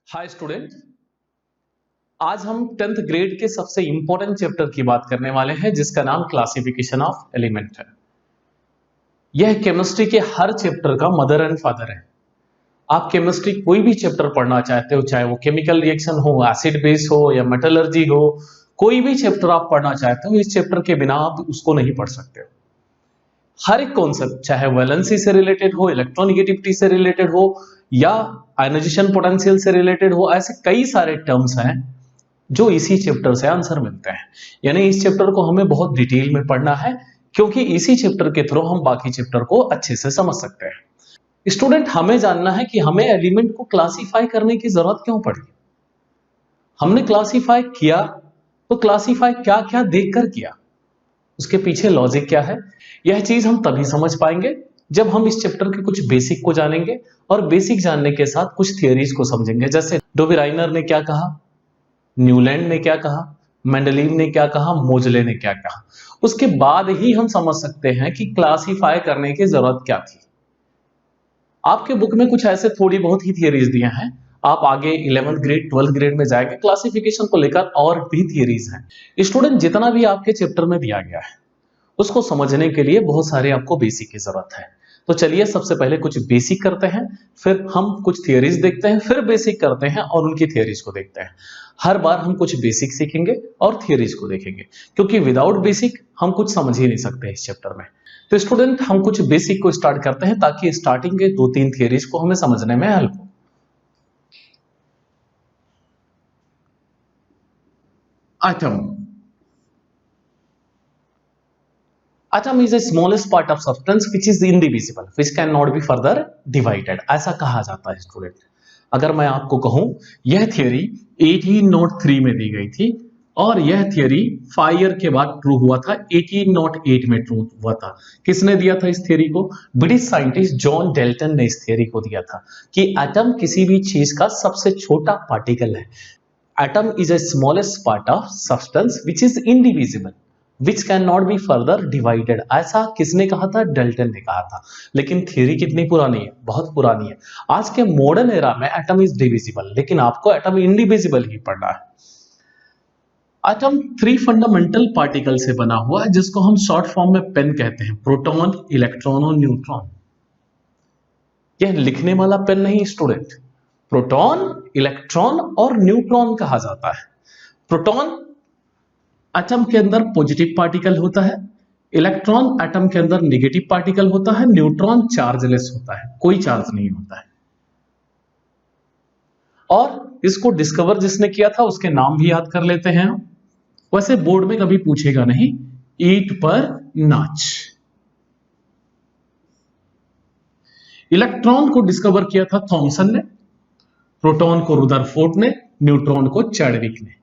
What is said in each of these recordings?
Hi student, आज हम 10th grade के सबसे इंपॉर्टेंट चैप्टर की बात करने वाले हैं जिसका नाम क्लासिफिकेशन ऑफ एलिमेंट है। यह केमिस्ट्री के हर चैप्टर का मदर एंड फादर है। आप केमिस्ट्री कोई भी चैप्टर पढ़ना चाहते हो, चाहे वो केमिकल रिएक्शन हो, एसिड बेस हो या मेटलर्जी हो, कोई भी चैप्टर आप पढ़ना चाहते हो, इस चैप्टर के बिना आप उसको नहीं पढ़ सकते हो। हर एक कॉन्सेप्ट, चाहे वैलेंसी से रिलेटेड हो, इलेक्ट्रोनेगेटिविटी से रिलेटेड हो या आयनाइजेशन पोटेंशियल से रिलेटेड हो, ऐसे कई सारे टर्म्स हैं जो इसी चैप्टर से आंसर मिलते हैं। यानी इस चैप्टर को हमें बहुत डिटेल में पढ़ना है क्योंकि इसी चैप्टर के थ्रू हम बाकी चैप्टर को अच्छे से समझ सकते हैं। स्टूडेंट, हमें जानना है कि हमें एलिमेंट को क्लासिफाई करने की जरूरत क्यों पड़ी। हमने क्लासिफाई किया तो क्लासिफाई क्या क्या देखकर किया, उसके पीछे लॉजिक क्या है, यह चीज हम तभी समझ पाएंगे जब हम इस चैप्टर के कुछ बेसिक को जानेंगे और बेसिक जानने के साथ कुछ थियरीज को समझेंगे। जैसे डोबेराइनर ने क्या कहा, न्यूलैंड ने क्या कहा, मेंडलीव ने क्या कहा, मोजले ने क्या कहा, उसके बाद ही हम समझ सकते हैं कि क्लासिफाई करने की जरूरत क्या थी। आपके बुक में कुछ ऐसे थोड़ी बहुत ही थियरीज दिए हैं, आप आगे 11th ग्रेड 12th ग्रेड में जाएंगे, क्लासिफिकेशन को लेकर और भी थियरीज हैं। स्टूडेंट, जितना भी आपके चैप्टर में दिया गया है उसको समझने के लिए बहुत सारे आपको बेसिक की जरूरत है। तो चलिए सबसे पहले कुछ बेसिक करते हैं, फिर हम कुछ थियरीज देखते हैं, फिर बेसिक करते हैं और उनकी थियरीज को देखते हैं। हर बार हम कुछ बेसिक सीखेंगे और थियरीज को देखेंगे क्योंकि विदाउट बेसिक हम कुछ समझ ही नहीं सकते इस चैप्टर में। तो स्टूडेंट, हम कुछ बेसिक को स्टार्ट करते हैं ताकि स्टार्टिंग के 2-3 थियरीज को हमें समझने में हेल्प हो। Atom Atom is the smallest part of substance which is indivisible, which cannot be further divided. ऐसा कहा जाता है स्टूडेंट। अगर मैं आपको कहूं यह थियरी 1803 में दी गई थी और यह थियरी 5 ईयर के बाद ट्रू हुआ था, 1808 में ट्रू हुआ था। किसने दिया था इस थियरी को? ब्रिटिश साइंटिस्ट जॉन डेल्टन ने इस थियरी को दिया था कि एटम किसी भी चीज का सबसे छोटा पार्टिकल है। Atom is a smallest part of substance which is indivisible which can not be further divided. ऐसा किसने कहा था? डेल्टन ने कहा था। लेकिन थियरी कितनी पुरानी है? बहुत पुरानी है। आज के मॉडर्न एरा में एटम इज डिविजिबल, लेकिन आपको एटम इंडिविजिबल ही पढ़ना है। एटम 3 फंडामेंटल पार्टिकल से बना हुआ है जिसको हम शॉर्ट फॉर्म में पेन कहते हैं, प्रोटॉन, इलेक्ट्रॉन और न्यूट्रॉन। यह लिखने वाला पेन नहीं स्टूडेंट, प्रोटॉन, इलेक्ट्रॉन और न्यूट्रॉन कहा जाता है। प्रोटॉन एटम के अंदर पॉजिटिव पार्टिकल होता है, इलेक्ट्रॉन एटम के अंदर नेगेटिव पार्टिकल होता है, न्यूट्रॉन चार्जलेस होता है, कोई चार्ज नहीं होता है। और इसको डिस्कवर जिसने किया था उसके नाम भी याद कर लेते हैं हम। वैसे बोर्ड में कभी पूछेगा नहीं, ईट पर नाच। इलेक्ट्रॉन को डिस्कवर किया था थॉमसन ने, प्रोटॉन को रुदरफोर्ड ने, न्यूट्रॉन को चैडविक ने।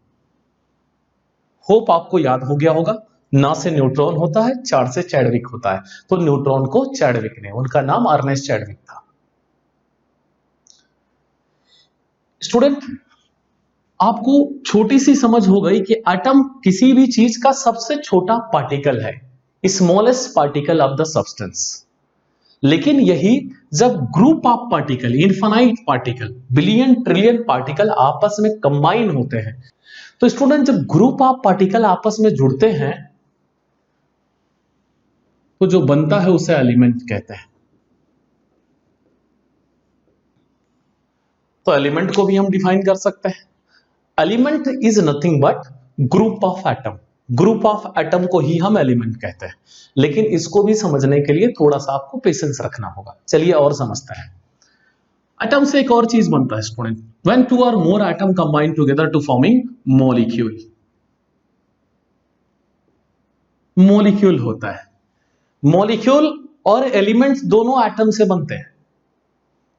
होप आपको याद हो गया होगा, ना से न्यूट्रॉन होता है, चार से चैडविक होता है, तो न्यूट्रॉन को चैडविक ने, उनका नाम अर्नेस्ट चैडविक था। स्टूडेंट, आपको छोटी सी समझ हो गई कि एटम किसी भी चीज का सबसे छोटा पार्टिकल है, smallest particle of the substance. लेकिन यही जब group of particle, infinite particle, billion trillion particle आपस में कंबाइन होते हैं, तो स्टूडेंट जब ग्रुप ऑफ पार्टिकल आपस में जुड़ते हैं तो जो बनता है उसे एलिमेंट कहते हैं। तो एलिमेंट को भी हम डिफाइन कर सकते हैं। Element is nothing but group of atom. Group of atom को ही हम एलिमेंट कहते हैं, लेकिन इसको भी समझने के लिए थोड़ा सा आपको पेशेंस रखना होगा। चलिए और समझते हैं। एटम से एक और चीज बनता है student, when 2 or more atom combine together to forming molecule। Molecule होता है। मॉलिक्यूल और एलिमेंट्स दोनों एटम से बनते हैं।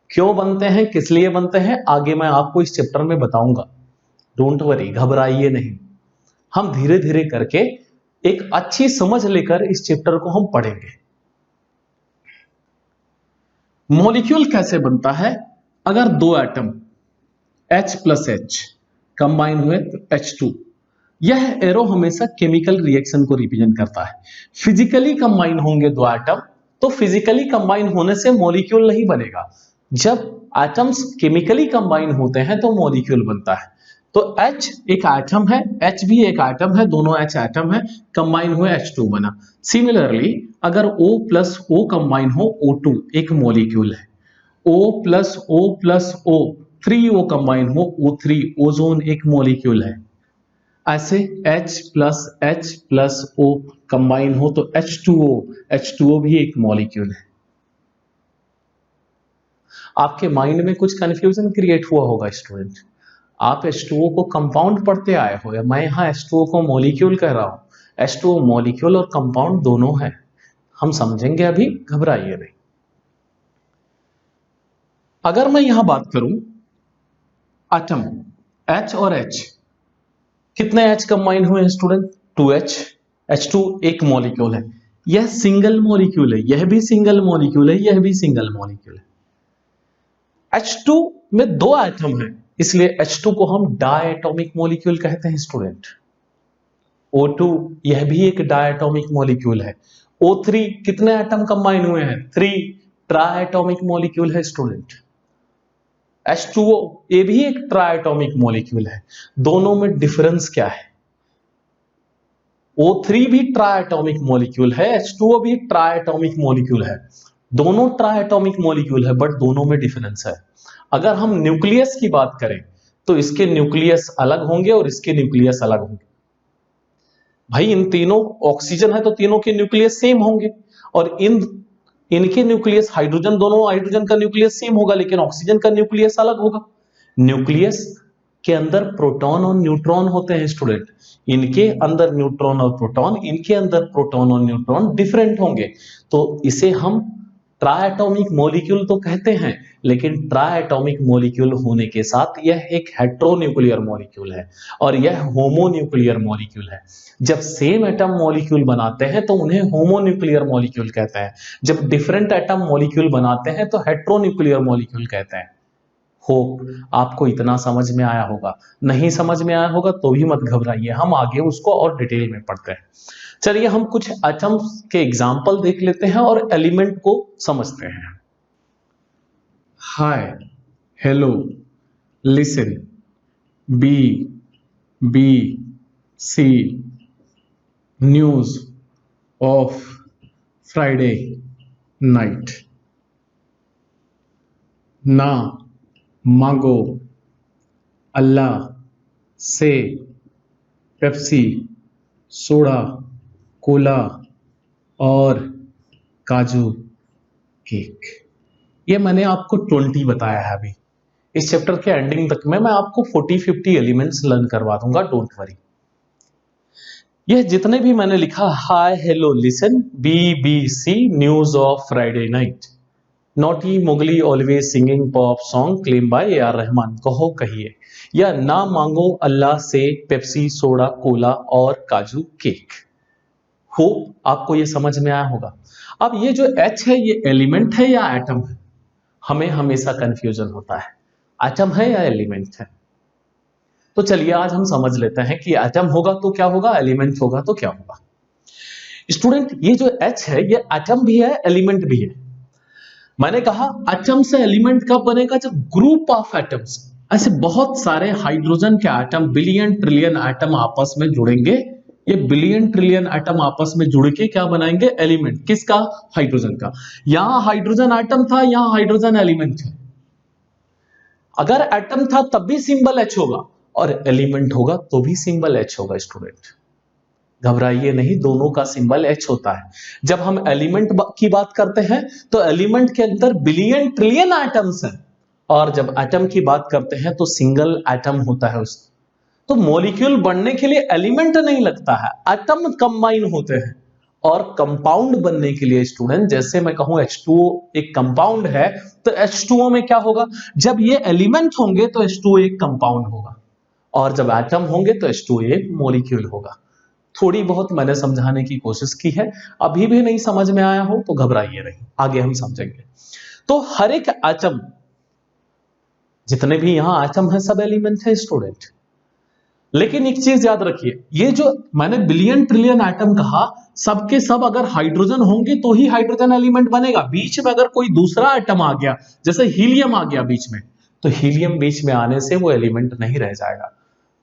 क्यों बनते हैं, किस लिए बनते हैं, आगे मैं आपको इस चैप्टर में बताऊंगा। डोंट वरी, घबराइए नहीं। हम धीरे धीरे करके एक अच्छी समझ लेकर इस चैप्टर को हम पढ़ेंगे। मॉलिक्यूल कैसे बनता है? अगर 2 एटम H + H कंबाइन हुए तो H2, यह एरो हमेशा केमिकल रिएक्शन को रिप्रेजेंट करता है। फिजिकली कंबाइन होंगे 2 एटम तो फिजिकली कंबाइन होने से मॉलिक्यूल नहीं बनेगा। जब एटम्स केमिकली कंबाइन होते हैं तो मॉलिक्यूल बनता है। तो H एक एटम है, H भी एक एटम है, दोनों H एटम है, कंबाइन हुए H2 बना। सिमिलरली अगर O प्लस O कंबाइन हो O2 एक मॉलिक्यूल है, O plus O 3O combine हो O3 ओजोन एक मॉलिक्यूल है। ऐसे H प्लस O कंबाइन हो तो H2O भी एक मॉलिक्यूल है। आपके माइंड में कुछ कंफ्यूजन क्रिएट हुआ होगा स्टूडेंट, आप H2O को कंपाउंड पढ़ते आए हो, या मैं यहाँ H2O को मॉलिक्यूल कह रहा हूं। H2O मॉलिक्यूल और कंपाउंड दोनों है, हम समझेंगे अभी, घबराइए नहीं। अगर मैं यहां बात करूं एटम H और H, कितने H कंबाइन हुए हैं स्टूडेंट? 2H, H2 एक मॉलिक्यूल है, यह सिंगल मॉलिक्यूल है, यह भी सिंगल मॉलिक्यूल है, यह भी सिंगल मॉलिक्यूल है। H2 में दो एटम है, इसलिए H2 को हम डायटोमिक मॉलिक्यूल कहते हैं स्टूडेंट। O2 यह भी एक डायटोमिक मॉलिक्यूल है। O3 कितने एटम कंबाइन हुए हैं? 3 ट्राइएटोमिक मॉलिक्यूल है स्टूडेंट। H2O ये भी एक ट्राइएटोमिक मॉलिक्यूल है। दोनों में डिफरेंस क्या है? O3 भी ट्राइएटोमिक मॉलिक्यूल है, H2O भी ट्राइएटोमिक मॉलिक्यूल है। दोनों ट्राइएटोमिक मॉलिक्यूल है, बट दोनों में डिफरेंस है। अगर हम न्यूक्लियस की बात करें तो इसके न्यूक्लियस अलग होंगे और इसके न्यूक्लियस अलग होंगे। भाई इन तीनों ऑक्सीजन है तो तीनों के न्यूक्लियस सेम होंगे, और इनके न्यूक्लियस हाइड्रोजन, दोनों हाइड्रोजन का न्यूक्लियस सेम होगा, लेकिन ऑक्सीजन का न्यूक्लियस अलग होगा। न्यूक्लियस के अंदर प्रोटॉन और न्यूट्रॉन होते हैं स्टूडेंट, इनके अंदर न्यूट्रॉन और प्रोटॉन, इनके अंदर प्रोटॉन और न्यूट्रॉन डिफरेंट होंगे। तो इसे हम ट्राइएटोमिक मॉलिक्यूल तो कहते हैं, लेकिन ट्राइएटोमिक मॉलिक्यूल होने के साथ यह एक हेट्रोन्यूक्लियर मॉलिक्यूल है और यह होमोन्यूक्लियर मॉलिक्यूल है। जब सेम एटम मॉलिक्यूल बनाते हैं तो उन्हें होमोन्यूक्लियर मॉलिक्यूल कहते हैं, जब डिफरेंट एटम मॉलिक्यूल बनाते हैं तो हेट्रोन्यूक्लियर मॉलिक्यूल कहते हैं। होप आपको इतना समझ में आया होगा, नहीं समझ में आया होगा तो भी मत घबराइए, हम आगे उसको और डिटेल में पढ़ते हैं। चलिए हम कुछ एटम्स के एग्जाम्पल देख लेते हैं और एलिमेंट को समझते हैं। Hi, hello, listen, B C, news of Friday night, ना मांगो अल्लाह से पेप्सी, सोडा, कोला और काजू केक। ये मैंने आपको 20 बताया है। अभी इस चैप्टर के एंडिंग तक में मैं आपको 40-50 एलिमेंट्स लर्न करवा दूंगा, डोंट वरी। यह जितने भी मैंने लिखा, hi, hello, listen, BBC, news of Friday night, naughty Mowgli always singing pop song claim by AR Rahman, कहो कहिए, या ना मांगो अल्लाह से पेप्सी, सोडा, कोला और काजू केक। होप आपको ये समझ में आया होगा। अब ये जो H है ये एलिमेंट है या एटम है? हमें हमेशा कंफ्यूजन होता है, एटम है या एलिमेंट है। तो चलिए आज हम समझ लेते हैं कि एटम होगा तो क्या होगा, एलिमेंट होगा तो क्या होगा। स्टूडेंट ये जो H है ये एटम भी है, एलिमेंट भी है। मैंने कहा एटम से एलिमेंट कब बनेगा? जब ग्रुप ऑफ एटम्स, ऐसे बहुत सारे हाइड्रोजन के एटम, बिलियन ट्रिलियन एटम आपस में जुड़ेंगे। ये बिलियन ट्रिलियन एटम आपस में जुड़ के क्या बनाएंगे? एलिमेंट। किसका? हाइड्रोजन का। यहां हाइड्रोजन एटम था, यहां हाइड्रोजन एलिमेंट है। अगर एटम था तब भी सिंबल H होगा और एलिमेंट होगा तो भी सिंबल H होगा। स्टूडेंट घबराइए नहीं, दोनों का सिंबल H होता है। जब हम एलिमेंट की बात करते हैं तो एलिमेंट के अंदर बिलियन ट्रिलियन एटम्स हैं, और जब एटम की बात करते हैं तो सिंगल एटम होता है उसका। तो मॉलिक्यूल बनने के लिए एलिमेंट नहीं लगता है, एटम कंबाइन होते हैं। और कंपाउंड बनने के लिए स्टूडेंट, जैसे मैं कहूं H2O एक कंपाउंड है, तो H2O में क्या होगा? जब ये एलिमेंट होंगे तो H2O एक कंपाउंड होगा, और जब एटम होंगे तो H2O एक मॉलिक्यूल होगा। थोड़ी बहुत मैंने समझाने की कोशिश की है, अभी भी नहीं समझ में आया हो तो घबराइए नहीं, आगे हम समझेंगे। तो हर एक एटम, जितने भी यहां एटम है सब एलिमेंट है स्टूडेंट। लेकिन एक चीज याद रखिए, ये जो मैंने बिलियन ट्रिलियन एटम कहा, सबके सब अगर हाइड्रोजन होंगे तो ही हाइड्रोजन एलिमेंट बनेगा। बीच में अगर कोई दूसरा एटम आ गया, जैसे हीलियम आ गया बीच में, तो हीलियम बीच में आने से वो एलिमेंट नहीं रह जाएगा।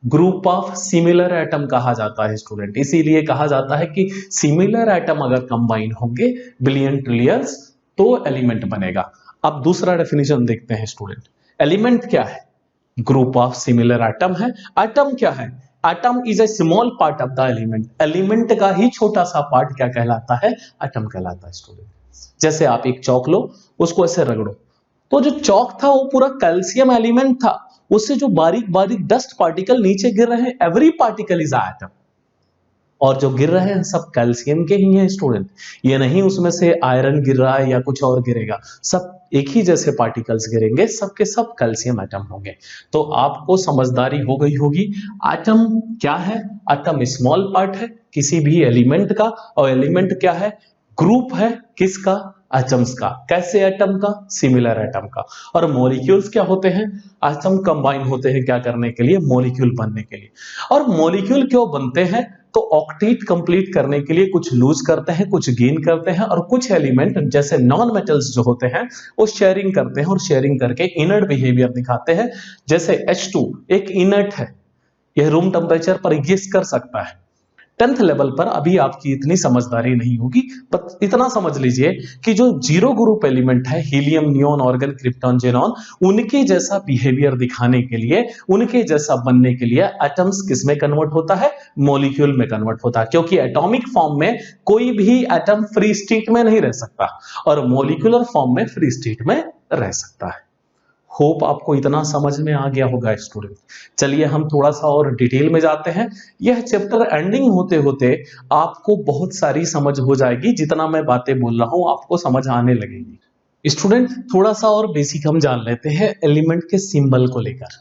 ग्रुप ऑफ सिमिलर एटम कहा जाता है स्टूडेंट, इसीलिए कहा जाता है कि सिमिलर एटम अगर कंबाइन होंगे बिलियन ट्रिलियंस तो एलिमेंट बनेगा। अब दूसरा डेफिनेशन देखते हैं स्टूडेंट। एलिमेंट क्या है? ग्रुप ऑफ सिमिलर एटम है। एटम क्या है? Atom is a small part of the element. Element का ही छोटा सा पार्ट क्या कहलाता है? एटम कहलाता है स्टूडेंट। जैसे आप एक चौक लो, उसको ऐसे रगड़ो, तो जो चौक था वो पूरा कैल्शियम एलिमेंट था, उससे जो बारीक बारीक डस्ट पार्टिकल नीचे गिर रहे हैं, एवरी पार्टिकल इज एटम, और जो गिर रहे हैं सब कैल्शियम के ही हैं स्टूडेंट। ये नहीं उसमें से आयरन गिर रहा है या कुछ और गिरेगा, सब एक ही जैसे पार्टिकल्स गिरेंगे, सबके सब कैल्शियम एटम होंगे। तो आपको समझदारी हो गई होगी एटम क्या है। एटम स्मॉल पार्ट है किसी भी एलिमेंट का, और एलिमेंट क्या है? ग्रुप है किसका? एटम्स का। कैसे एटम का? सिमिलर एटम का। और मॉलिक्यूल्स क्या होते हैं? एटम कंबाइन होते हैं क्या करने के लिए? मॉलिक्यूल बनने के लिए। और मॉलिक्यूल क्यों बनते हैं? तो ऑक्टेट कंप्लीट करने के लिए कुछ लूज करते हैं, कुछ गेन करते हैं, और कुछ एलिमेंट जैसे नॉन मेटल्स जो होते हैं वो शेयरिंग करते हैं, और शेयरिंग करके इनर्ट बिहेवियर दिखाते हैं। जैसे H2 एक इनर्ट है, यह रूम टेम्परेचर पर एग्जिस्ट कर सकता है। 10th लेवल पर अभी आपकी इतनी समझदारी नहीं होगी, बस इतना समझ लीजिए कि जो जीरो ग्रुप एलिमेंट है, helium, neon, organ, krypton, xenon, उनके जैसा बिहेवियर दिखाने के लिए, उनके जैसा बनने के लिए एटम्स किस में कन्वर्ट होता है? मॉलिक्यूल में कन्वर्ट होता है। क्योंकि एटॉमिक फॉर्म में कोई भी एटम फ्री स्टेट में नहीं रह सकता, और मॉलिक्यूलर फॉर्म में फ्री स्टेट में रह सकता है। होप आपको इतना समझ में आ गया होगा स्टूडेंट। चलिए हम थोड़ा सा और डिटेल में जाते हैं। यह चैप्टर एंडिंग होते होते आपको बहुत सारी समझ हो जाएगी, जितना मैं बातें बोल रहा हूं आपको समझ आने लगेगी। स्टूडेंट थोड़ा सा और बेसिक हम जान लेते हैं एलिमेंट के सिंबल को लेकर।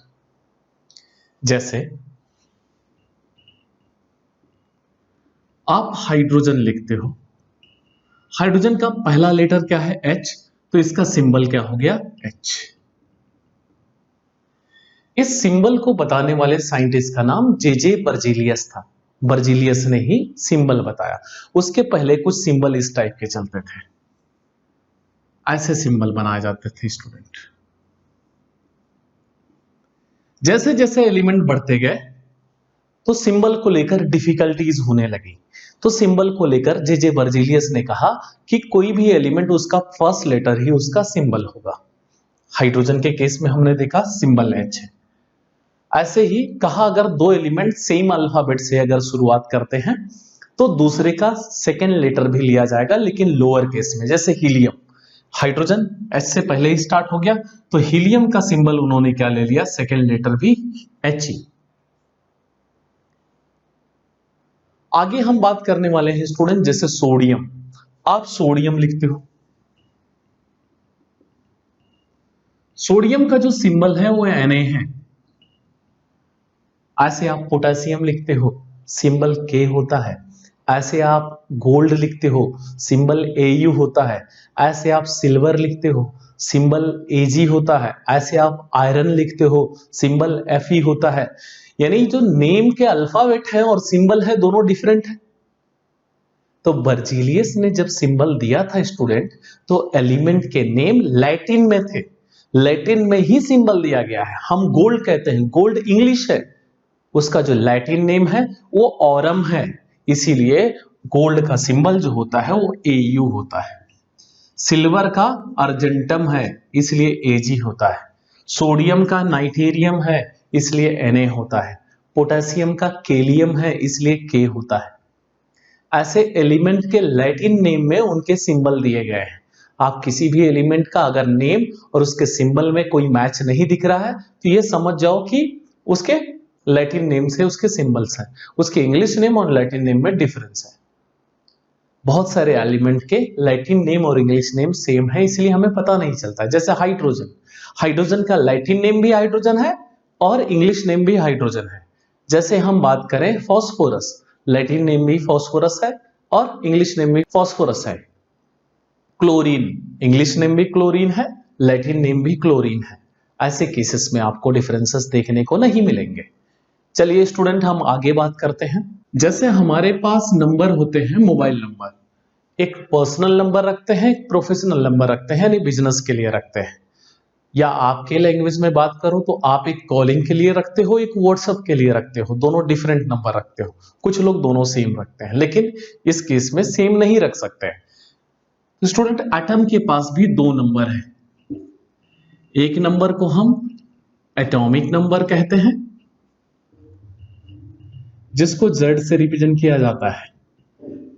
जैसे आप हाइड्रोजन लिखते हो, हाइड्रोजन का पहला लेटर क्या है? H, तो इसका सिंबल क्या हो गया? H। इस सिंबल को बताने वाले साइंटिस्ट का नाम जे बर्जीलियस था। बर्जीलियस ने ही सिंबल बताया। उसके पहले कुछ सिंबल इस टाइप के चलते थे, ऐसे सिंबल बनाए जाते थे स्टूडेंट। जैसे जैसे एलिमेंट बढ़ते गए तो सिंबल को लेकर डिफिकल्टीज होने लगी। तो सिंबल को लेकर जे बर्जीलियस ने कहा कि कोई भी एलिमेंट उसका फर्स्ट लेटर ही उसका सिंबल होगा। हाइड्रोजन के केस में हमने देखा सिंबल H है। ऐसे ही कहा अगर दो एलिमेंट सेम अल्फाबेट से अगर शुरुआत करते हैं तो दूसरे का सेकेंड लेटर भी लिया जाएगा, लेकिन लोअर केस में। जैसे हीलियम, हाइड्रोजन H से पहले ही स्टार्ट हो गया, तो हीलियम का सिंबल उन्होंने क्या ले लिया? सेकेंड लेटर भी He। आगे हम बात करने वाले हैं स्टूडेंट, जैसे सोडियम। आप सोडियम लिखते हो, सोडियम का जो सिंबल है वो Na है। ऐसे आप पोटेशियम लिखते हो, सिंबल K होता है। ऐसे आप गोल्ड लिखते हो, सिंबल Au होता है। ऐसे आप सिल्वर लिखते हो, सिंबल Ag होता है। ऐसे आप आयरन लिखते हो, सिंबल Fe होता है। यानी जो नेम के अल्फाबेट है और सिंबल है दोनों डिफरेंट है। तो बर्जीलियस ने जब सिंबल दिया था स्टूडेंट, तो एलिमेंट के नेम लैटिन में थे, लैटिन में ही सिंबल दिया गया है। हम गोल्ड कहते हैं, गोल्ड इंग्लिश है, उसका जो लैटिन नेम है वो ऑरम है, इसीलिए गोल्ड का सिंबल जो होता है वो Au होता है। सिल्वर का अर्जेंटम है, इसलिए Ag होता है। सोडियम का नाइटेरियम है, इसलिए Na होता है। पोटेशियम का केलियम है, इसलिए K होता है। ऐसे एलिमेंट के लैटिन नेम में उनके सिंबल दिए गए हैं। आप किसी भी एलिमेंट का अगर नेम और उसके सिंबल में कोई मैच नहीं दिख रहा है तो ये समझ जाओ कि उसके लैटिन नेम से उसके सिंबल्स हैं, उसके इंग्लिश नेम और लैटिन नेम में डिफरेंस है। बहुत सारे एलिमेंट के लैटिन नेम और इंग्लिश नेम सेम है, इसलिए हमें पता नहीं चलता है। जैसे हाइड्रोजन, हाइड्रोजन का लैटिन नेम भी हाइड्रोजन है और इंग्लिश नेम भी हाइड्रोजन है। जैसे हम बात करें फॉस्फोरस, लैटिन नेम भी फॉस्फोरस है और इंग्लिश नेम भी फॉस्फोरस है। क्लोरीन, इंग्लिश नेम भी क्लोरीन है, लैटिन नेम भी क्लोरीन है। ऐसे केसेस में आपको डिफरेंसेस देखने को नहीं मिलेंगे। चलिए स्टूडेंट हम आगे बात करते हैं। जैसे हमारे पास नंबर होते हैं, मोबाइल नंबर, एक पर्सनल नंबर रखते हैं, एक प्रोफेशनल नंबर रखते हैं, यानी बिजनेस के लिए रखते हैं, या आपके लैंग्वेज में बात करो तो आप एक कॉलिंग के लिए रखते हो, एक व्हाट्सएप के लिए रखते हो, दोनों डिफरेंट नंबर रखते हो। कुछ लोग दोनों सेम रखते हैं, लेकिन इस केस में सेम नहीं रख सकते हैं। तो स्टूडेंट एटम के पास भी दो नंबर है। एक नंबर को हम एटॉमिक नंबर कहते हैं, जिसको Z से रिप्रेजेंट किया जाता है।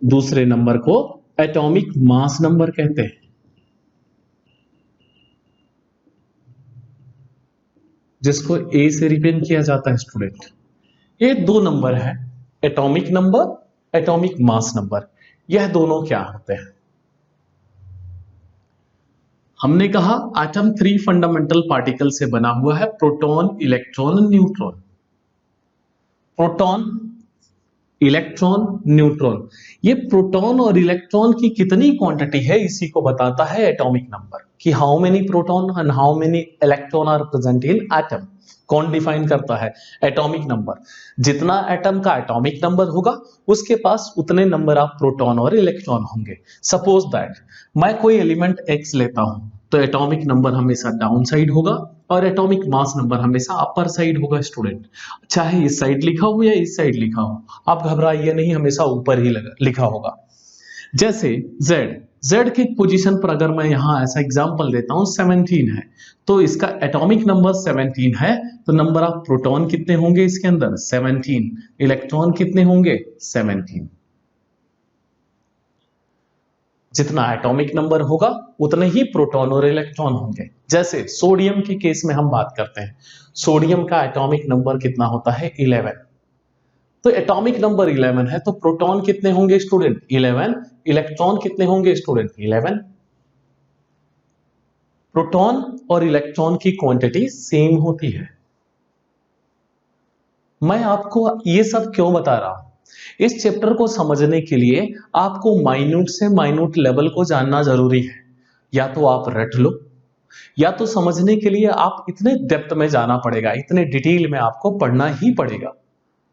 दूसरे नंबर को एटॉमिक मास नंबर कहते हैं, जिसको A से रिप्रेजेंट किया जाता है। स्टूडेंट ये दो नंबर है, atomic number, atomic mass number. यह दोनों क्या होते हैं? हमने कहा एटम 3 फंडामेंटल पार्टिकल से बना हुआ है, proton, electron, neutron. Proton, electron, neutron. ये प्रोटॉन और इलेक्ट्रॉन की कितनी क्वांटिटी है, इसी को बताता है एटॉमिक नंबर, कि how many proton and how many electron are present in atom. कौन डिफाइन करता है? Atomic number. जितना एटम का एटॉमिक नंबर होगा, उसके पास उतने नंबर ऑफ प्रोटॉन और इलेक्ट्रॉन होंगे। सपोज दैट मैं कोई एलिमेंट एक्स लेता हूं, तो एटॉमिक नंबर हमेशा डाउन साइड होगा और एटॉमिक मास नंबर हमेशा अपर साइड होगा। स्टूडेंट चाहे इस साइड लिखा हो या इस साइड लिखा हो, आप घबराइए नहीं, हमेशा ऊपर ही लिखा होगा। जैसे Z की पोजीशन पर अगर मैं यहां ऐसा एग्जांपल देता हूं 17 है, तो इसका एटॉमिक नंबर 17 है, तो नंबर ऑफ प्रोटॉन कितने होंगे इसके अंदर? 17। इलेक्ट्रॉन कितने होंगे? 17। जितना एटॉमिक नंबर होगा उतने ही प्रोटॉन और इलेक्ट्रॉन होंगे। जैसे सोडियम के केस में हम बात करते हैं, सोडियम का एटॉमिक नंबर कितना होता है? 11। तो एटॉमिक नंबर 11 है, तो प्रोटॉन कितने होंगे स्टूडेंट? 11। इलेक्ट्रॉन कितने होंगे स्टूडेंट? 11। प्रोटॉन और इलेक्ट्रॉन की क्वांटिटी सेम होती है। मैं आपको ये सब क्यों बता रहा हूं? इस चैप्टर को समझने के लिए आपको माइन्यूट से माइन्यूट लेवल को जानना जरूरी है। या तो आप रट लो, या तो समझने के लिए आप इतने डेप्थ में जाना पड़ेगा, इतने डिटेल में आपको पढ़ना ही पड़ेगा,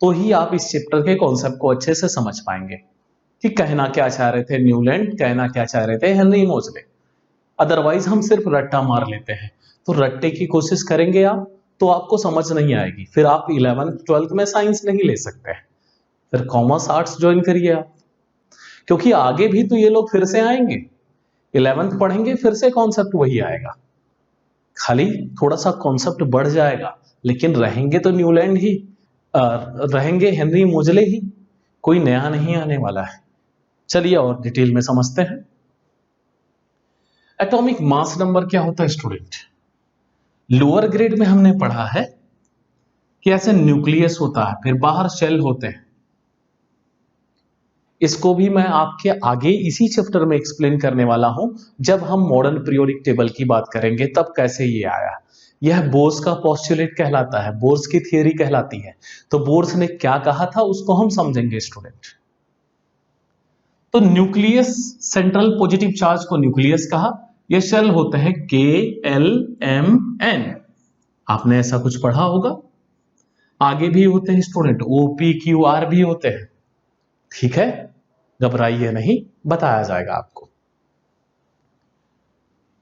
तो ही आप इस चैप्टर के कॉन्सेप्ट को अच्छे से समझ पाएंगे कि कहना क्या चाह रहे थे न्यूलैंड, कहना क्या चाह रहे थे हेनरी मोजले। अदरवाइज हम सिर्फ रट्टा मार लेते हैं, तो रट्टे की कोशिश करेंगे आप तो आपको समझ नहीं आएगी, फिर आप 11th 12th में साइंस नहीं ले सकते, फिर कॉमर्स आर्ट्स ज्वाइन करिए आप, क्योंकि आगे भी तो ये लोग फिर से आएंगे। 11th पढ़ेंगे, फिर से कॉन्सेप्ट वही आएगा, खाली थोड़ा सा कॉन्सेप्ट बढ़ जाएगा, लेकिन रहेंगे तो न्यूलैंड ही, रहेंगे हेनरी मोजले ही, कोई नया नहीं आने वाला है। चलिए और डिटेल में समझते हैं। एटॉमिक मास नंबर क्या होता है स्टूडेंट? लोअर ग्रेड में हमने पढ़ा है कि ऐसे न्यूक्लियस होता है, फिर बाहर शेल होते हैं। इसको भी मैं आपके आगे इसी चैप्टर में एक्सप्लेन करने वाला हूं, जब हम मॉडर्न पीरियोडिक टेबल की बात करेंगे तब कैसे ये आया। यह बोर्स का पोस्टुलेट कहलाता है, बोर्स की थियरी कहलाती है। तो बोर्स ने क्या कहा था उसको हम समझेंगे स्टूडेंट। तो न्यूक्लियस, सेंट्रल पॉजिटिव चार्ज को न्यूक्लियस कहा। ये शेल होते हैं KLMN, आपने ऐसा कुछ पढ़ा होगा। आगे भी होते हैं स्टूडेंट, OPQR भी होते हैं, ठीक है, घबराइए नहीं, बताया जाएगा आपको।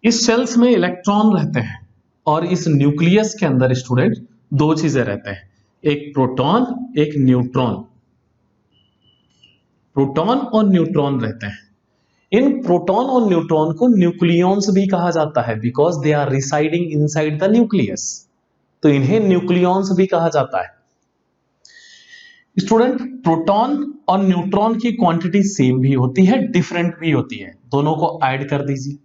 इस शेल्स में इलेक्ट्रॉन रहते हैं और इस न्यूक्लियस के अंदर स्टूडेंट दो चीजें रहते हैं, एक प्रोटॉन, एक न्यूट्रॉन। प्रोटॉन और न्यूट्रॉन रहते हैं। इन प्रोटॉन और न्यूट्रॉन को न्यूक्लियॉन्स भी कहा जाता है, because they are residing inside the nucleus, तो इन्हें न्यूक्लियॉन्स भी कहा जाता है। स्टूडेंट प्रोटॉन और न्यूट्रॉन की क्वांटिटी सेम भी होती है, डिफरेंट भी होती है। दोनों को ऐड कर दीजिए,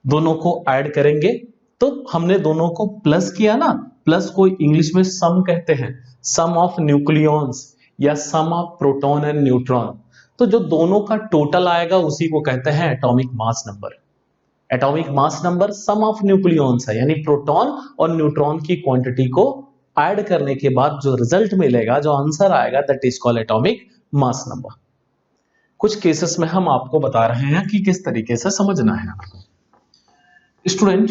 दोनों को ऐड करेंगे तो हमने दोनों को प्लस किया ना, प्लस को इंग्लिश में सम कहते हैं, सम ऑफ न्यूक्लियॉन्स या सम ऑफ प्रोटॉन एंड न्यूट्रॉन। तो जो दोनों का टोटल आएगा उसी को कहते हैं atomic mass number. Atomic mass number sum of nucleons है, यानी प्रोटॉन और न्यूट्रॉन की क्वांटिटी को ऐड करने के बाद जो रिजल्ट मिलेगा, जो आंसर आएगा, that is called atomic mass number. कुछ केसेस में हम आपको बता रहे हैं कि किस तरीके से समझना है आपको। स्टूडेंट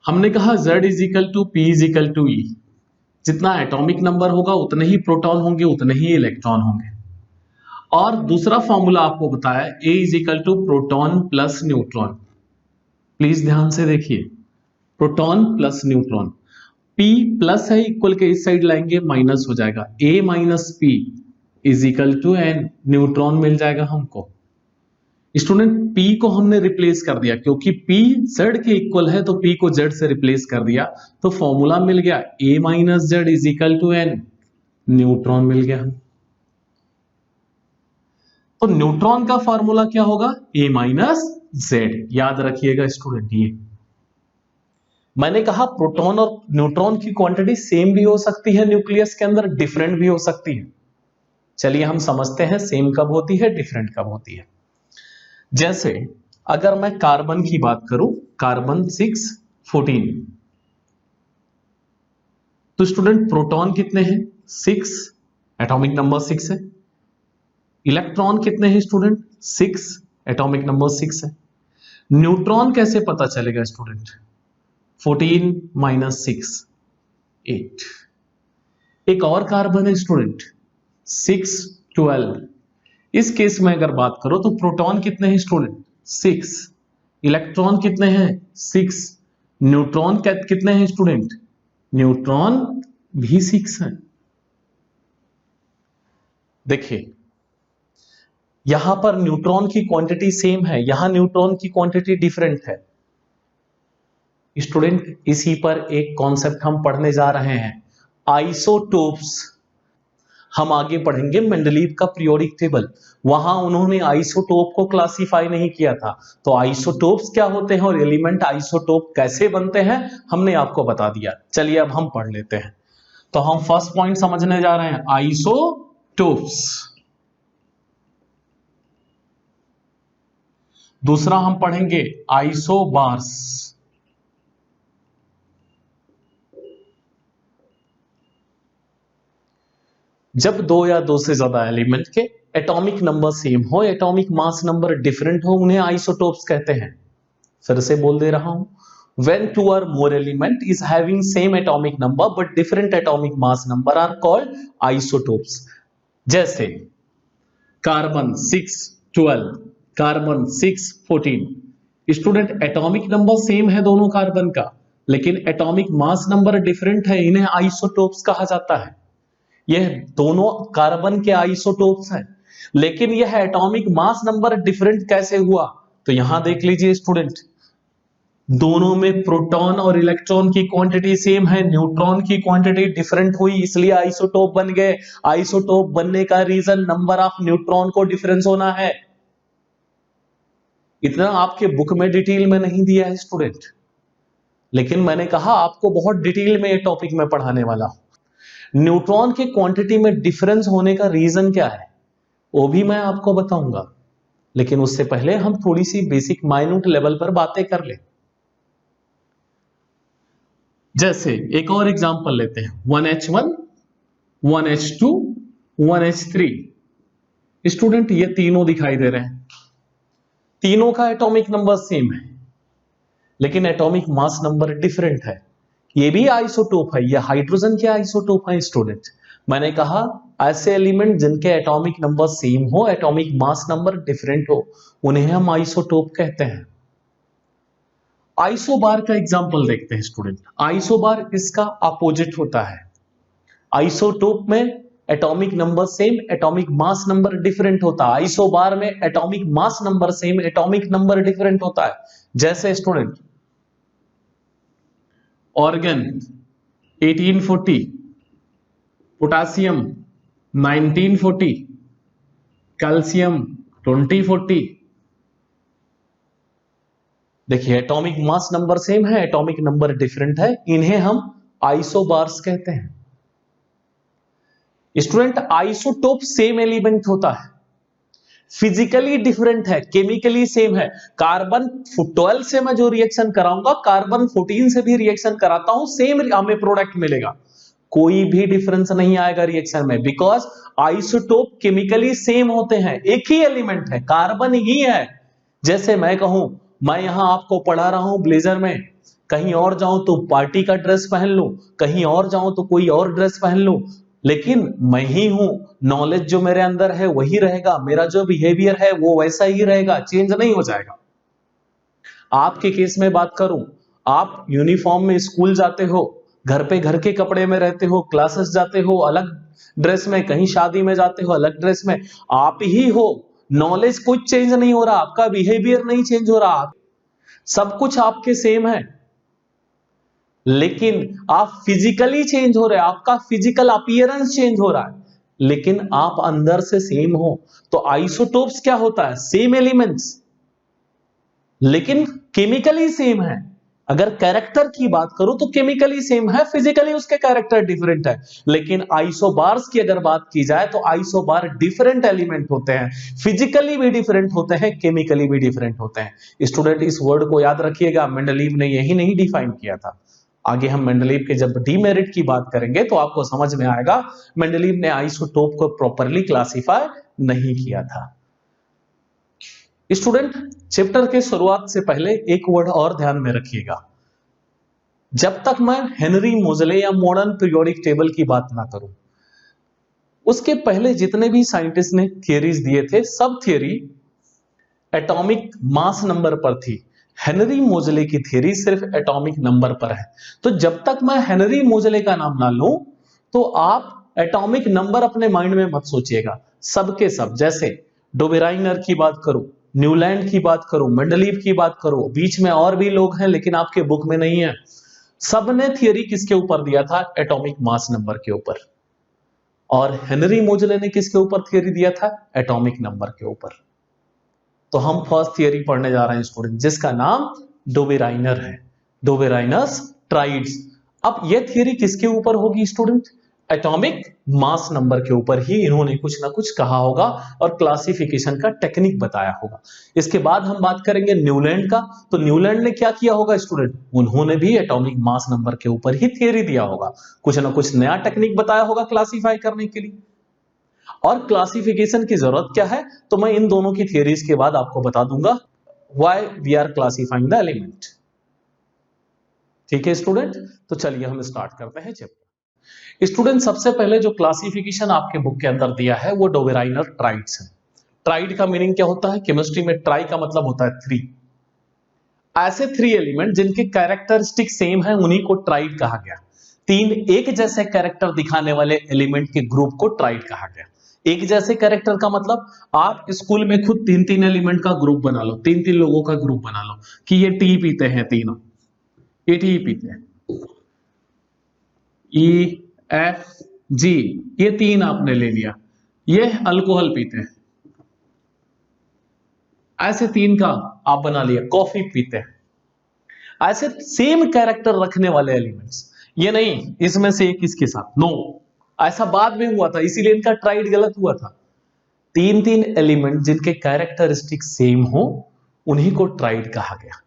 हमने कहा Z = P = E, जितना एटॉमिक नंबर होगा उतने ही प्रोटॉन होंगे, उतने ही इलेक्ट्रॉन होंगे। और दूसरा फॉर्मूला आपको बताया A is equal to proton plus neutron. Please ध्यान से देखिए, proton plus neutron, P plus है, इक्वल के इस साइड लाएंगे माइनस हो जाएगा, A minus P is equal to N, neutron मिल जाएगा हमको। स्टूडेंट P को हमने रिप्लेस कर दिया, क्योंकि P Z के इक्वल है तो P को Z से रिप्लेस कर दिया, तो फॉर्मूला मिल गया A minus Z is equal to N, neutron मिल गया। तो न्यूट्रॉन का फॉर्मूला क्या होगा, A माइनस Z। याद रखिएगा स्टूडेंट, ये मैंने कहा प्रोटॉन और न्यूट्रॉन की क्वांटिटी सेम भी हो सकती है न्यूक्लियस के अंदर, डिफरेंट भी हो सकती है। चलिए हम समझते हैं सेम कब होती है, डिफरेंट कब होती है। जैसे अगर मैं कार्बन की बात करूं, कार्बन 614, तो स्टूडेंट प्रोटॉन कितने हैं, 6, एटॉमिक नंबर 6 है। इलेक्ट्रॉन कितने हैं स्टूडेंट, 6, एटॉमिक नंबर 6 है। न्यूट्रॉन कैसे पता चलेगा स्टूडेंट, 14 माइनस 6, 8। एक और कार्बन है स्टूडेंट 6, 12। इस केस में अगर बात करो तो प्रोटॉन कितने हैं स्टूडेंट, 6, इलेक्ट्रॉन कितने हैं, 6, न्यूट्रॉन कितने हैं स्टूडेंट, न्यूट्रॉन भी 6 है। देखिए यहां पर न्यूट्रॉन की क्वांटिटी सेम है, यहां न्यूट्रॉन की क्वांटिटी डिफरेंट है। स्टूडेंट इसी पर एक कॉन्सेप्ट हम पढ़ने जा रहे हैं, आइसोटोप्स। हम आगे पढ़ेंगे मेंडलीव का पीरियोडिक टेबल, वहां उन्होंने आइसोटोप को क्लासिफाई नहीं किया था। तो आइसोटोप्स क्या होते हैं और एलिमेंट आइसोटोप कैसे बनते हैं हमने आपको बता दिया। चलिए अब हम पढ़ लेते हैं। तो हम फर्स्ट पॉइंट समझने जा रहे हैं, आइसोटोप्स। दूसरा हम पढ़ेंगे आइसोबार्स। जब दो या दो से ज्यादा एलिमेंट के एटॉमिक नंबर सेम हो, एटॉमिक मास नंबर डिफरेंट हो, उन्हें आइसोटोप्स कहते हैं। फिर से बोल दे रहा हूं, when two or more element is having same atomic number but different atomic mass number are called isotopes। जैसे carbon 6, 12, carbon 6, 14। Student atomic number same है दोनों कार्बन का, लेकिन एटॉमिक मास नंबर डिफरेंट है, इन्हें आइसोटोप्स कहा जाता है। यह दोनों कार्बन के आइसोटोप्स हैं, लेकिन यह एटॉमिक मास नंबर डिफरेंट कैसे हुआ, तो यहां देख लीजिए स्टूडेंट, दोनों में प्रोटॉन और इलेक्ट्रॉन की क्वांटिटी सेम है, न्यूट्रॉन की क्वांटिटी डिफरेंट हुई, इसलिए आइसोटोप बन गए। आइसोटोप बनने का रीजन नंबर ऑफ न्यूट्रॉन को डिफरेंस होना है। इतना आपके बुक में डिटेल में नहीं दिया है स्टूडेंट, लेकिन मैंने कहा आपको बहुत डिटेल में ये टॉपिक में पढ़ाने वाला हूं। न्यूट्रॉन की क्वांटिटी में डिफरेंस होने का रीजन क्या है वो भी मैं आपको बताऊंगा, लेकिन उससे पहले हम थोड़ी सी बेसिक माइन्यूट लेवल पर बातें कर ले। जैसे एक और एग्जांपल लेते हैं, 1H1, 1H2, 1H3। स्टूडेंट ये तीनों दिखाई दे रहे हैं, तीनों का एटॉमिक नंबर सेम है, लेकिन एटॉमिक मास नंबर डिफरेंट है। ये भी आइसोटोप है, ये हाइड्रोजन के आइसोटोप है स्टूडेंट। मैंने कहा ऐसे एलिमेंट जिनके एटॉमिक नंबर सेम हो, एटॉमिक मास नंबर डिफरेंट हो, उन्हें हम आइसोटोप कहते हैं। आइसोबार का एग्जांपल देखते हैं स्टूडेंट। आइसोबार इसका अपोजिट होता है। आइसोटोप में atomic number same, atomic mass number different होता है। आइसोबार में atomic mass number same, atomic number different होता है। जैसे स्टूडेंट ऑर्गन 1840, पोटासियम 1940, कैल्शियम 2040। देखिए एटॉमिक मास नंबर सेम है, एटॉमिक नंबर डिफरेंट है, इन्हें हम आइसोबार्स कहते हैं। स्टूडेंट आइसोटोप सेम एलिमेंट होता है, फिजिकली डिफरेंट है, केमिकली सेम है। कार्बन 12 से मैं जो रिएक्शन कराऊंगा, कार्बन 14 से भी रिएक्शन कराता हूं, सेम हमें प्रोडक्ट मिलेगा, कोई भी डिफरेंस नहीं आएगा रिएक्शन में, बिकॉज आइसोटोप केमिकली सेम होते हैं, एक ही एलिमेंट है, कार्बन ही है। जैसे मैं कहूं, मैं यहां आपको पढ़ा रहा हूं ब्लेजर में, कहीं और जाऊं तो पार्टी का ड्रेस पहन लूं, कहीं और जाऊं तो कोई और ड्रेस पहन लूं, लेकिन मैं ही हूं, नॉलेज जो मेरे अंदर है वही रहेगा, मेरा जो बिहेवियर है वो वैसा ही रहेगा, चेंज नहीं हो जाएगा। आपके केस में बात करूं, आप यूनिफॉर्म में स्कूल जाते हो, घर पे घर के कपड़े में रहते हो, क्लासेस जाते हो अलग ड्रेस में, कहीं शादी में जाते हो अलग ड्रेस में, आप ही हो, नॉलेज कुछ चेंज नहीं हो रहा, आपका बिहेवियर नहीं चेंज हो रहा, सब कुछ आपके सेम है, लेकिन आप फिजिकली चेंज हो रहे हैं, आपका फिजिकल अपीयरेंस चेंज हो रहा है, लेकिन आप अंदर से सेम हो। तो आइसोटोप्स क्या होता है? सेम एलिमेंट्स लेकिन केमिकली सेम है। अगर कैरेक्टर की बात करूं तो केमिकली सेम है, फिजिकली उसके कैरेक्टर डिफरेंट है। लेकिन आइसोबार्स की अगर बात की जाए तो आइसोबार डिफरेंट एलिमेंट होते हैं, फिजिकली भी डिफरेंट होते हैं, केमिकली भी डिफरेंट होते हैं। स्टूडेंट इस वर्ड को याद रखिएगा, मेंडलीव ने यही नहीं डिफाइन किया था। आगे हम मेंडलीव के जब डीमेरिट की बात करेंगे तो आपको समझ में आएगा मेंडलीव ने आइसोटोप को प्रॉपरली क्लासिफाई नहीं किया था। स्टूडेंट चैप्टर के शुरुआत से पहले एक वर्ड और ध्यान में रखिएगा, जब तक मैं हेनरी मोजले या मॉडर्न पीरियोडिक टेबल की बात ना करूं, उसके पहले जितने भी साइंटिस्ट ने थियरीज दिए थे सब थियरी एटॉमिक मास नंबर पर थी। हेनरी मोजले की थियरी सिर्फ एटॉमिक नंबर पर है। तो जब तक मैं हेनरी मोजले का नाम ना लूं तो आप एटॉमिक नंबर अपने माइंड में मत सोचिएगा। सबके सब, जैसे डोबेराइनर की बात करूं, न्यूलैंड की बात करूं, मेंडलीव की बात करूं, बीच में और भी लोग हैं लेकिन आपके बुक में नहीं है, सबने थियरी किसके ऊपर दिया था? एटॉमिक मास नंबर के ऊपर। और हेनरी मोजले ने किसके ऊपर थियरी दिया था? एटॉमिक नंबर के ऊपर। तो हम फर्स्ट थियरी पढ़ने जा रहे हैं स्टूडेंट, जिसका नाम डोबेराइनर है, डोबेराइनर्स ट्राइड्स। अब यह थियरी किसके ऊपर होगी स्टूडेंट? एटॉमिक मास नंबर के ऊपर ही इन्होंने कुछ ना कुछ कहा होगा और क्लासिफिकेशन का टेक्निक बताया होगा। इसके बाद हम बात करेंगे न्यूलैंड का। तो न्यूलैंड ने क्या किया होगा स्टूडेंट? उन्होंने भी एटॉमिक मास नंबर के ऊपर ही थियरी दिया होगा, कुछ ना कुछ नया टेक्निक बताया होगा क्लासिफाई करने के लिए। और क्लासिफिकेशन की जरूरत क्या है तो मैं इन दोनों की थियरीज के बाद आपको बता दूंगा why we are classifying the element. ठीक है स्टूडेंट, तो चलिए हम स्टार्ट करते हैं चैप्टर। स्टूडेंट सबसे पहले जो क्लासिफिकेशन आपके बुक के अंदर दिया है वो डोबेराइनर ट्राइड्स है। ट्राइड का मीनिंग क्या होता है? केमिस्ट्री में ट्राई का मतलब होता है 3। ऐसे 3 एलिमेंट जिनके कैरेक्टरिस्टिक सेम है उन्हीं को ट्राइड कहा गया। 3 एक जैसे कैरेक्टर दिखाने वाले एलिमेंट के ग्रुप को ट्राइड कहा गया। एक जैसे कैरेक्टर का मतलब आप स्कूल में खुद 3-3 एलिमेंट का ग्रुप बना लो, 3-3 लोगों का ग्रुप बना लो कि ये टी पीते हैं, तीनों ये टी पीते हैं, ई एफ जी, ये 3 आपने ले लिया, ये अल्कोहल पीते हैं, ऐसे 3 का आप बना लिया, कॉफी पीते हैं। ऐसे सेम कैरेक्टर रखने वाले एलिमेंट्स, ये नहीं इसमें से एक इसके साथ, नो, ऐसा बाद में हुआ था इसीलिए इनका ट्राइड गलत हुआ था। 3-3 एलिमेंट जिनके कैरेक्टरिस्टिक सेम हो उन्हीं को ट्राइड कहा गया।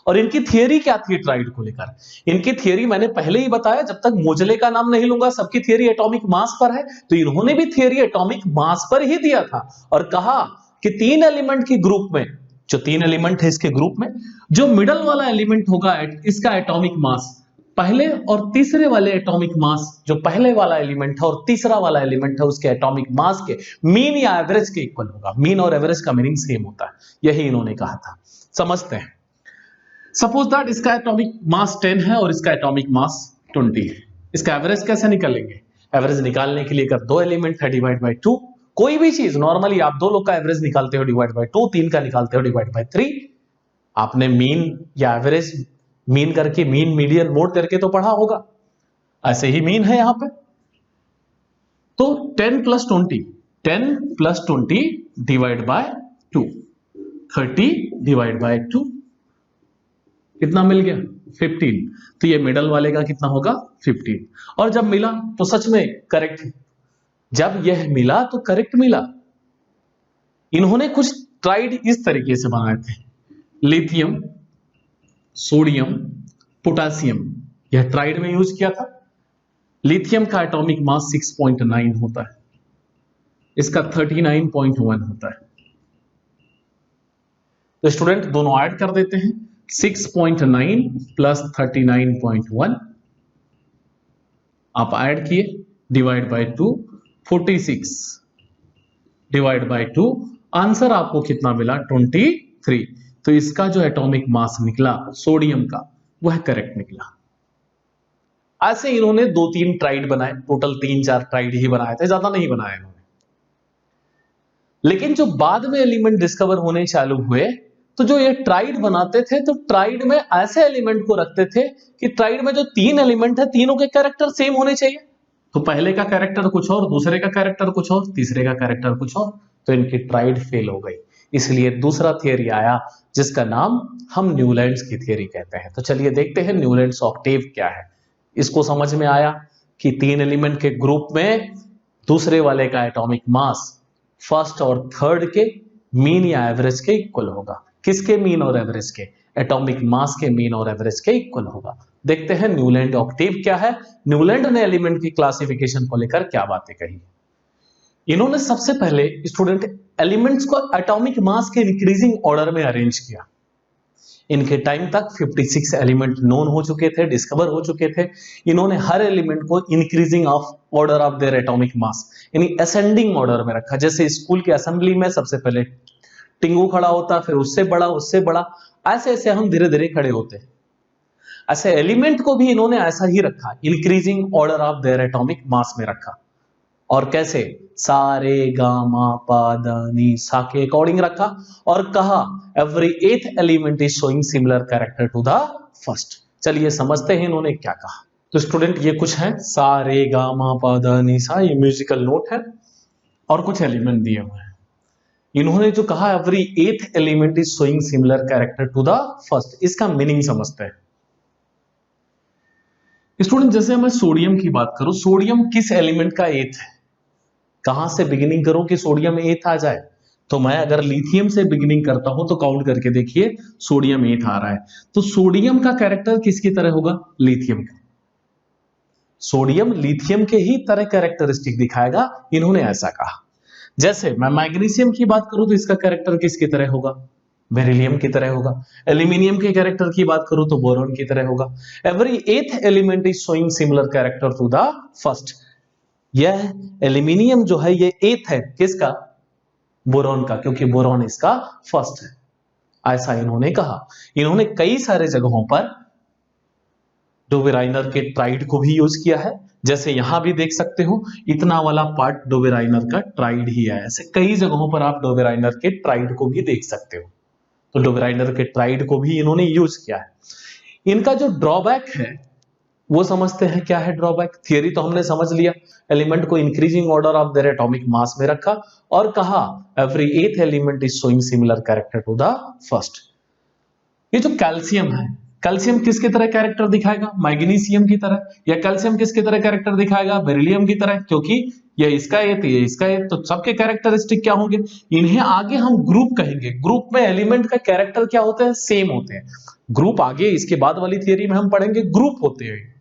और इनकी थियरी क्या थी ट्राइड को लेकर? इनकी थियरी मैंने पहले ही बताया, जब तक मोजले का नाम नहीं लूंगा, सबकी थियरी एटॉमिक मास पर है, तो इन्होंने भी थियरी एटॉमिक मास पर ही दिया था और कहा कि 3 एलिमेंट के ग्रुप में, जो 3 एलिमेंट है इसके ग्रुप में, जो मिडल वाला एलिमेंट होगा इसका एटॉमिक मास पहले और तीसरे वाले एटॉमिक मास, जो पहले वाला एलिमेंट है और तीसरा वाला एलिमेंट है उसके एटॉमिक मास के मीन या एवरेज के इक्वल होगा। मीन और एवरेज का मीनिंग सेम होता है, यही इन्होंने कहा था। समझते हैं। सपोज दैट इसका एटॉमिक मास 10 है और इसका एटॉमिक मास 20 है। इसका एवरेज कैसे निकालेंगे? एवरेज निकालने के लिए अगर 2 एलिमेंट है डिवाइड बाय 2, कोई भी चीज नॉर्मली आप 2 लोग का एवरेज निकालते हो डिवाइड बाय 2, 3 का निकालते हो डिवाइड बाय 3। आपने मीन या एवरेज मीन करके, मीन मीडियन मोड करके तो पढ़ा होगा, ऐसे ही मीन है यहां पे। तो 10 + 20, 10 + 20 डिवाइड बाय 2, 30 डिवाइड बाय 2, कितना मिल गया? 15। तो ये मिडल वाले का कितना होगा? 15। और जब मिला तो सच में करेक्ट, जब यह मिला तो करेक्ट मिला। इन्होंने कुछ ट्राइड इस तरीके से बनाए थे, लिथियम, सोडियम, पोटेशियम, यह ट्राइड में यूज किया था। लिथियम का एटॉमिक मास 6.9 होता है, इसका 39.1 होता है। तो स्टूडेंट दोनों ऐड कर देते हैं, 6.9 प्लस 39.1 आप ऐड किए, divide by 2, 46 divide by 2, answer आपको कितना मिला 23। तो इसका जो एटॉमिक मास निकला सोडियम का वह करेक्ट निकला। ऐसे इन्होंने 2-3 ट्राइड बनाए, टोटल 3-4 ट्राइड ही बनाए थे, ज्यादा नहीं बनाए इन्होंने। लेकिन जो बाद में एलिमेंट डिस्कवर होने चालू हुए तो जो ये ट्राइड बनाते थे तो ट्राइड में ऐसे एलिमेंट को रखते थे कि ट्राइड में जो 3 एलिमेंट है तीनों के कैरेक्टर सेम होने चाहिए। तो पहले का कैरेक्टर कुछ और, दूसरे का कैरेक्टर कुछ और, तीसरे का कैरेक्टर कुछ और, तो इनकी ट्राइड फेल हो गई। इसलिए दूसरा थियरी आया जिसका नाम हम न्यूलैंड्स की थियरी कहते हैं। तो चलिए देखते हैं न्यूलैंड्स ऑक्टेव क्या है। इसको समझ में आया कि 3 एलिमेंट के ग्रुप में दूसरे वाले का एटॉमिक मास फर्स्ट और थर्ड के मीन या एवरेज के इक्वल होगा। किसके मीन और एवरेज के? एटॉमिक मास के मीन और एवरेज के इक्वल होगा। देखते हैं न्यूलैंड ऑक्टेव क्या है, न्यूलैंड ने एलिमेंट की क्लासिफिकेशन को लेकर क्या बातें कही। इन्होंने सबसे पहले स्टूडेंट एलिमेंट्स को एटॉमिक मास के इंक्रीजिंग ऑर्डर में अरेंज किया। इनके टाइम तक 56 एलिमेंट नोन हो चुके थे, डिस्कवर हो चुके थे। इन्होंने हर एलिमेंट को increasing of order of their atomic मास यानी असेंडिंग ऑर्डर में रखा। जैसे स्कूल के असेंबली में सबसे पहले टिंगू खड़ा होता, फिर उससे बड़ा, ऐसे ऐसे हम धीरे धीरे खड़े होते। ऐसे एलिमेंट को भी इन्होंने ऐसा ही रखा, increasing order of their atomic mass में रखा। और कैसे? सारे गामा पा दा नी सा के अकॉर्डिंग रखा और कहा every 8th element is showing similar character to the first. चलिए समझते हैं इन्होंने क्या कहा। तो स्टूडेंट ये कुछ है, सारे गामा पा दा नी सा, ये म्यूजिकल नोट है और कुछ एलिमेंट दिए हुए हैं। इन्होंने जो कहा every 8th element is showing similar character to the first, इसका मीनिंग समझते हैं। स्टूडेंट जैसे मैं सोडियम की बात करूं, सोडियम किस एलिमेंट का 8th है? कहां से बिगिनिंग करूं कि सोडियम 8th आ जाए? तो मैं अगर लिथियम से बिगिनिंग करता हूं तो काउंट करके देखिए सोडियम 8th आ रहा है। तो सोडियम का कैरेक्टर किसकी तरह होगा? लिथियम का। सोडियम लिथियम के ही तरह कैरेक्टरिस्टिक दिखाएगा, इन्होंने ऐसा कहा। जैसे मैं मैग्नीशियम की बात करूं तो इसका कैरेक्टर किसकी तरह होगा? बेरिलियम की तरह होगा। एल्यूमिनियम के कैरेक्टर की बात करूं तो बोरॉन की तरह होगा। Every 8th element is showing similar character to the first. यह एल्यूमिनियम जो है ये 8th है, किसका? बोरॉन का, क्योंकि बोरॉन इसका फर्स्ट है। ऐसा इन्होंने कहा। इन्होंने कई सारे जगहों पर डोबेराइनर के ट्राइड को भी यूज किया है। जैसे यहां भी देख सकते हो इतना वाला पार्ट डोबेराइनर का ट्राइड ही है। ऐसे कई जगहों पर आप डोबेराइनर के ट्राइड को भी देख सकते हो। तो डोबेराइनर के ट्राइड को भी इन्होंने यूज किया है। इनका जो ड्रॉबैक है वो समझते हैं। क्या है ड्रॉबैक? थियरी तो हमने समझ लिया, एलिमेंट को increasing order of their atomic mass में रखा और कहा every 8th element is showing similar character to the first. ये जो कैल्शियम है, कैल्शियम किसकी तरह कैरेक्टर दिखाएगा? मैग्नीशियम की तरह। या कैल्शियम किसकी तरह कैरेक्टर दिखाएगा? बेरिलियम की तरह, क्योंकि ये इसका ये इसका ये, तो सबके कैरेक्टरिस्टिक क्या होंगे? इन्हें आगे हम ग्रुप कहेंगे। ग्रुप में एलिमेंट का कैरेक्टर क्या होते हैं? सेम होते हैं। ग्रुप आगे इसके बाद वाली थियरी में हम पढ़ेंगे, ग्रुप होते हैं।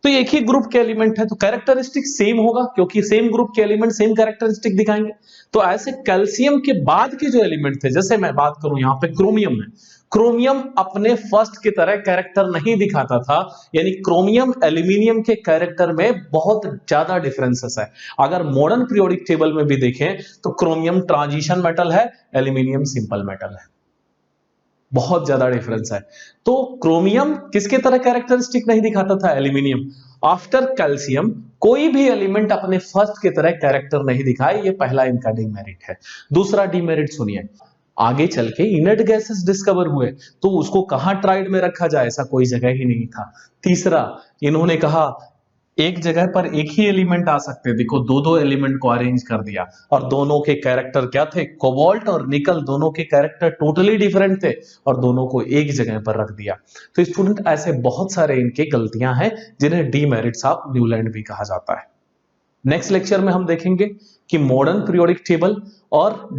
तो एक ही ग्रुप के एलिमेंट है तो कैरेक्टरिस्टिक सेम होगा, क्योंकि सेम ग्रुप के एलिमेंट सेम कैरेक्टरिस्टिक दिखाएंगे। तो ऐसे कैल्शियम के बाद के जो एलिमेंट थे, जैसे मैं बात करूं यहां पे क्रोमियम है, क्रोमियम अपने फर्स्ट की तरह कैरेक्टर नहीं दिखाता था। यानी क्रोमियम एल्यूमिनियम के कैरेक्टर में बहुत ज्यादा डिफरेंसेस है। अगर मॉडर्न पीरियोडिक टेबल में भी देखें तो क्रोमियम ट्रांजिशन मेटल है, एल्यूमिनियम सिंपल मेटल है। बहुत ज्यादा डिफरेंस है। तो क्रोमियम किसके तरह कैरेक्टरिस्टिक नहीं दिखाता था? एल्यूमिनियम। आफ्टर कैल्शियम कोई भी एलिमेंट अपने फर्स्ट की तरह कैरेक्टर नहीं दिखाए। ये पहला इनका डिमेरिट है। दूसरा डिमेरिट सुनिए, आगे चल के इनर्ट गैसेस डिस्कवर हुए तो उसको कहां ट्राइड में रखा जाए? ऐसा कोई जगह ही नहीं था। तीसरा, इन्होंने कहा एक जगह पर एक ही एलिमेंट आ सकते। देखो दो दो एलिमेंट को अरेंज कर दिया और दोनों के कैरेक्टर क्या थे? कोबाल्ट और निकल, दोनों के कैरेक्टर टोटली डिफरेंट थे और दोनों को एक जगह पर रख दिया। तो स्टूडेंट ऐसे बहुत सारे इनके गलतियां हैं जिन्हें डीमेरिट्स ऑफ न्यूलैंड भी कहा जाता है। नेक्स्ट लेक्चर में हम देखेंगे कि मॉडर्न पीरियोडिक टेबल और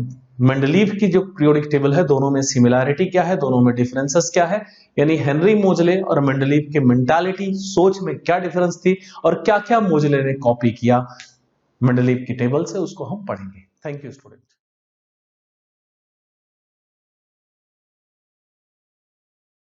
मेंडलीव की जो पीरियोडिक टेबल है दोनों में सिमिलैरिटी क्या है, दोनों में डिफरेंसेस क्या है। यानी हेनरी मोजले और मेंडलीव की मेंटालिटी, सोच में क्या डिफरेंस थी और क्या क्या मोजले ने कॉपी किया मेंडलीव की टेबल से, उसको हम पढ़ेंगे। Thank you student.